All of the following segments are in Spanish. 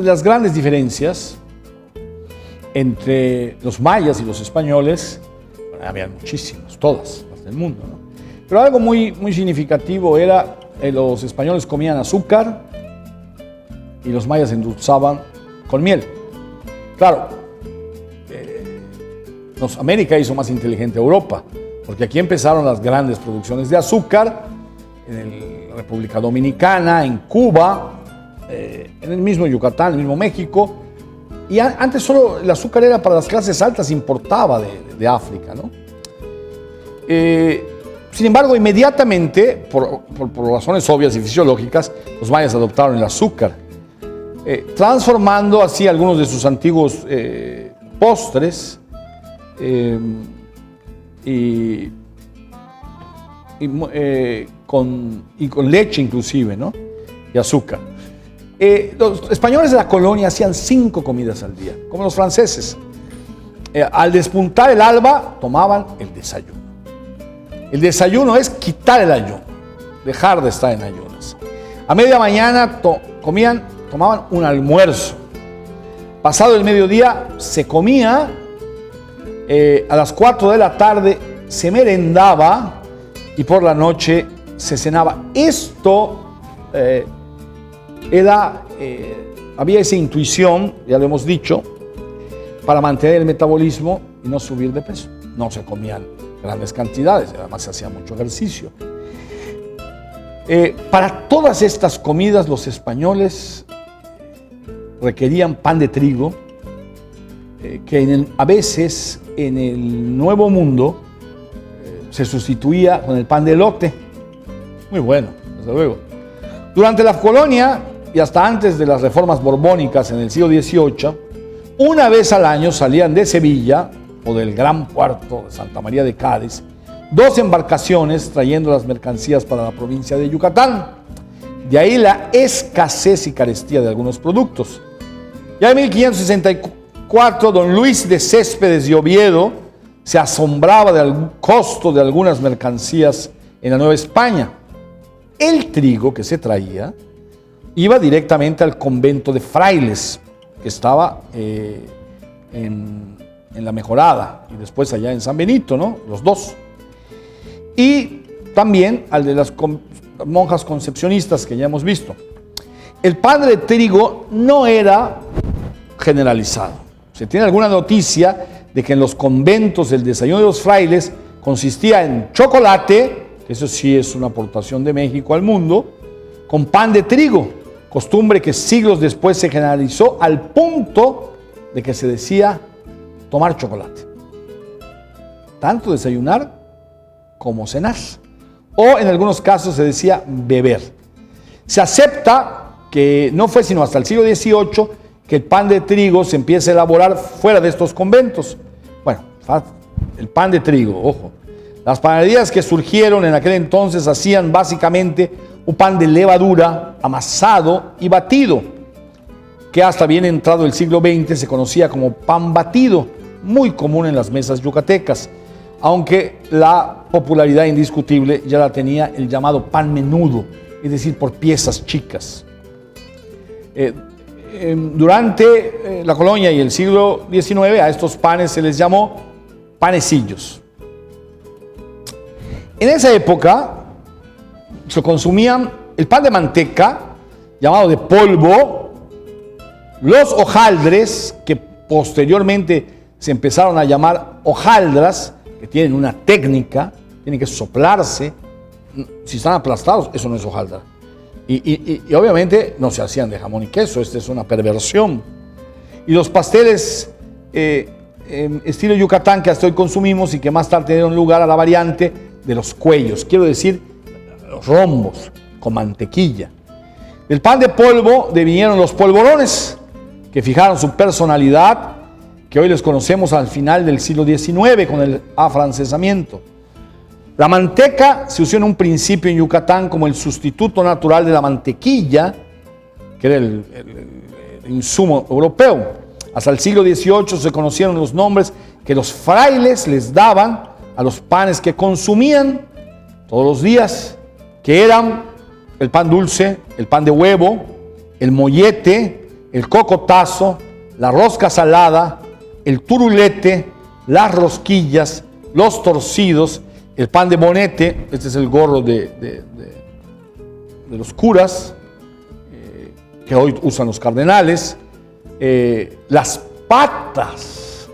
de las grandes diferencias entre los mayas y los españoles, bueno, había muchísimas, todas las del mundo, ¿no? Pero algo muy significativo era los españoles comían azúcar y los mayas endulzaban con miel. Claro, América hizo más inteligente a Europa, porque aquí empezaron las grandes producciones de azúcar, en la República Dominicana, en Cuba, en el mismo Yucatán, en el mismo México. Y antes solo el azúcar era para las clases altas, importaba de África, ¿no? Sin embargo, inmediatamente, por razones obvias y fisiológicas, los mayas adoptaron el azúcar, transformando así algunos de sus antiguos postres con leche inclusive, ¿no? Y azúcar. Los españoles de la colonia hacían 5 comidas al día, como los franceses. Al despuntar el alba, tomaban el desayuno. El desayuno es quitar el ayuno, dejar de estar en ayunas. A media mañana tomaban un almuerzo. Pasado el mediodía se comía, a las 4 de la tarde se merendaba y por la noche se cenaba. Esto había esa intuición, ya lo hemos dicho, para mantener el metabolismo y no subir de peso. No se comían grandes cantidades, además se hacía mucho ejercicio. Para todas estas comidas los españoles requerían pan de trigo, que a veces en el Nuevo Mundo se sustituía con el pan de elote. Muy bueno, desde luego. Durante la colonia y hasta antes de las reformas borbónicas en el siglo XVIII, una vez al año salían de Sevilla o del Gran Puerto de Santa María de Cádiz 2 embarcaciones trayendo las mercancías para la provincia de Yucatán. De ahí la escasez y carestía de algunos productos. Ya en 1564, don Luis de Céspedes y Oviedo se asombraba del costo de algunas mercancías en la Nueva España. El trigo que se traía iba directamente al convento de frailes, que estaba en La Mejorada, y después allá en San Benito, ¿no? Los dos. Y también al de las monjas concepcionistas que ya hemos visto. El pan de trigo no era generalizado. Se tiene alguna noticia de que en los conventos el desayuno de los frailes consistía en chocolate, que eso sí es una aportación de México al mundo, con pan de trigo, costumbre que siglos después se generalizó al punto de que se decía tomar chocolate. Tanto desayunar como cenar. O en algunos casos se decía beber. Se acepta que no fue sino hasta el siglo XVIII que el pan de trigo se empieza a elaborar fuera de estos conventos. Bueno, el pan de trigo, ojo. Las panaderías que surgieron en aquel entonces hacían básicamente un pan de levadura amasado y batido, que hasta bien entrado el siglo XX se conocía como pan batido, muy común en las mesas yucatecas, aunque la popularidad indiscutible ya la tenía el llamado pan menudo, es decir, por piezas chicas. Durante la colonia y el siglo XIX a estos panes se les llamó panecillos. En esa época se consumían el pan de manteca, llamado de polvo, los hojaldres, que posteriormente se empezaron a llamar hojaldras, que tienen una técnica, tienen que soplarse. Si están aplastados, eso no es hojaldra. Y obviamente no se hacían de jamón y queso, esta es una perversión. Y los pasteles estilo Yucatán que hasta hoy consumimos y que más tarde dieron lugar a la variante de los cuellos, quiero decir, los rombos con mantequilla. Del pan de polvo devinieron los polvorones, que fijaron su personalidad, que hoy les conocemos al final del siglo XIX con el afrancesamiento. La manteca se usó en un principio en Yucatán como el sustituto natural de la mantequilla, que era el insumo europeo. Hasta el siglo XVIII se conocieron los nombres que los frailes les daban a los panes que consumían todos los días, que eran el pan dulce, el pan de huevo, el mollete, el cocotazo, la rosca salada, el turulete, las rosquillas, los torcidos, el pan de bonete, este es el gorro de los curas, que hoy usan los cardenales, las patas,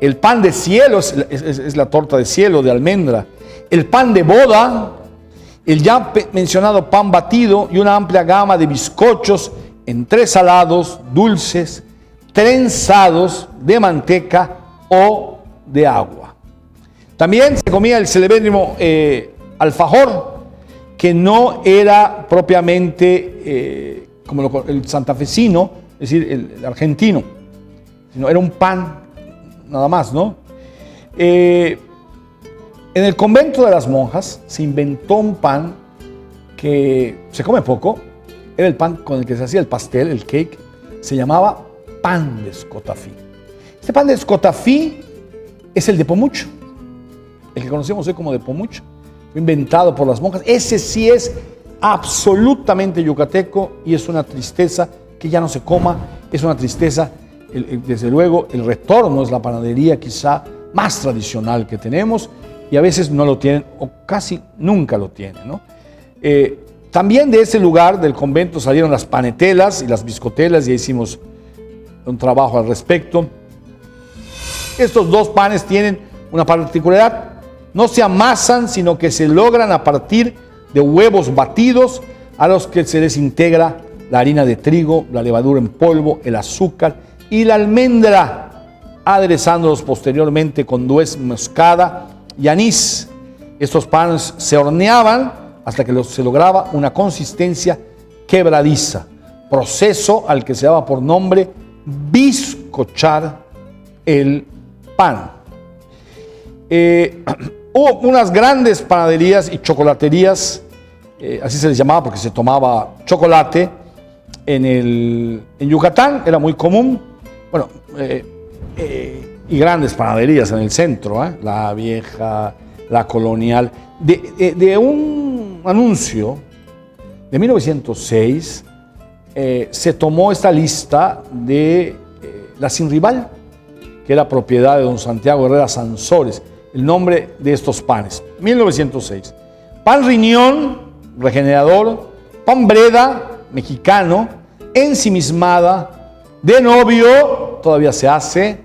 el pan de cielo, es la torta de cielo de almendra, el pan de boda, el ya mencionado pan batido y una amplia gama de bizcochos entresalados, dulces, trenzados de manteca o de agua. También se comía el celebérrimo alfajor, que no era propiamente como el santafesino, es decir, el argentino, sino era un pan nada más, ¿no? En el convento de las monjas se inventó un pan que se come poco, era el pan con el que se hacía el pastel, el cake, se llamaba pan de escotafí. Este pan de escotafí es el de Pomucho, el que conocemos hoy como de Pomucho, fue inventado por las monjas. Ese sí es absolutamente yucateco y es una tristeza que ya no se coma, es una tristeza, desde luego el retorno es la panadería quizá más tradicional que tenemos y a veces no lo tienen o casi nunca lo tienen, ¿no? También de ese lugar del convento salieron las panetelas y las biscotelas, y hicimos un trabajo al respecto. Estos dos panes tienen una particularidad: no se amasan, sino que se logran a partir de huevos batidos a los que se les integra la harina de trigo, la levadura en polvo, el azúcar y la almendra, aderezándolos posteriormente con nuez moscada y anís. Estos panes se horneaban hasta que se lograba una consistencia quebradiza, proceso al que se daba por nombre bizcochar el pan. Hubo unas grandes panaderías y chocolaterías, así se les llamaba porque se tomaba chocolate en Yucatán, era muy común. Bueno, y grandes panaderías en el centro, la Vieja, la Colonial. De un anuncio de 1906 se tomó esta lista de la Sin Rival, que era propiedad de don Santiago Herrera Sansores, el nombre de estos panes. 1906. Pan riñón, regenerador, pan breda, mexicano, ensimismada, de novio, todavía se hace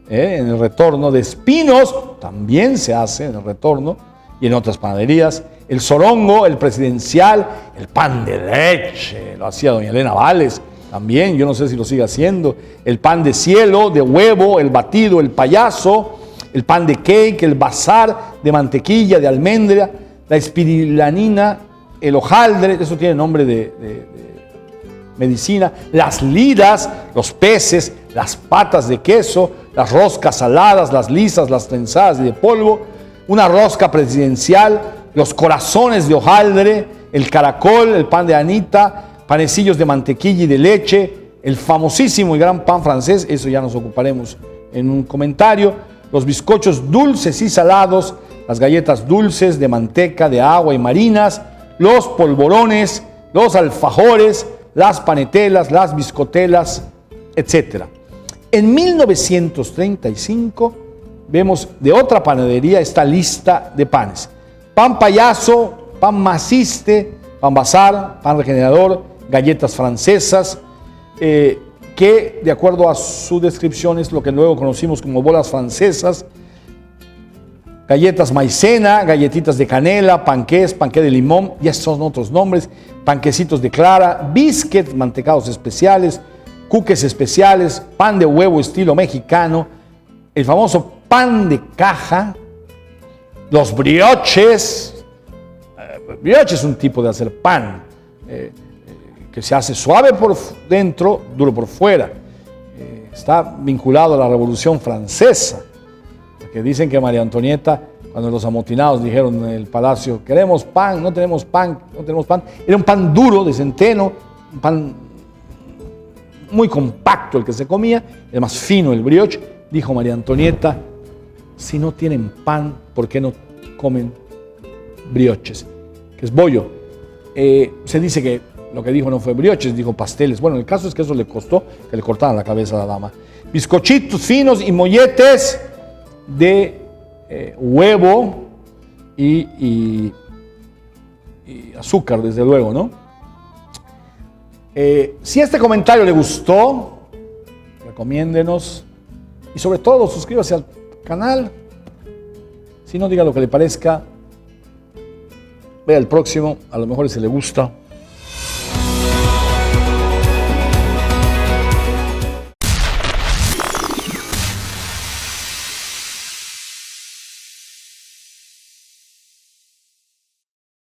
en el retorno, de espinos, también se hace en el retorno y en otras panaderías. El sorongo, el presidencial, el pan de leche, lo hacía doña Elena Vales, también, yo no sé si lo sigue haciendo. El pan de cielo, de huevo, el batido, el payaso, el pan de cake, el bazar de mantequilla, de almendra, la espirilanina, el hojaldre, eso tiene nombre de medicina, las liras, los peces, las patas de queso, las roscas saladas, las lisas, las trenzadas de polvo, una rosca presidencial, los corazones de hojaldre, el caracol, el pan de anita, panecillos de mantequilla y de leche, el famosísimo y gran pan francés, eso ya nos ocuparemos en un comentario, los bizcochos dulces y salados, las galletas dulces de manteca, de agua y marinas, los polvorones, los alfajores, las panetelas, las biscotelas, etc. En 1935 vemos de otra panadería esta lista de panes: pan payaso, pan maciste, pan bazar, pan regenerador, galletas francesas, que de acuerdo a su descripción es lo que luego conocimos como bolas francesas, galletas maicena, galletitas de canela, panqué de limón, ya son otros nombres, panquecitos de clara, biscuits, mantecados especiales, cuques especiales, pan de huevo estilo mexicano, el famoso pan de caja, los brioches. Brioche es un tipo de hacer pan que se hace suave por dentro, duro por fuera. Está vinculado a la Revolución Francesa, porque dicen que María Antonieta, cuando los amotinados dijeron en el palacio, queremos pan, no tenemos pan, no tenemos pan, era un pan duro de centeno, un pan muy compacto el que se comía, el más fino el brioche. Dijo María Antonieta, si no tienen pan, ¿por qué no comen brioches? Que es bollo. Se dice que Lo que dijo no fue brioches, dijo pasteles. Bueno, el caso es que eso le costó que le cortaran la cabeza a la dama. Bizcochitos finos y molletes de huevo y azúcar, desde luego, ¿no? Si este comentario le gustó, recomiéndenos y sobre todo suscríbase al canal. Si no, diga lo que le parezca. Vea el próximo, a lo mejor ese le gusta.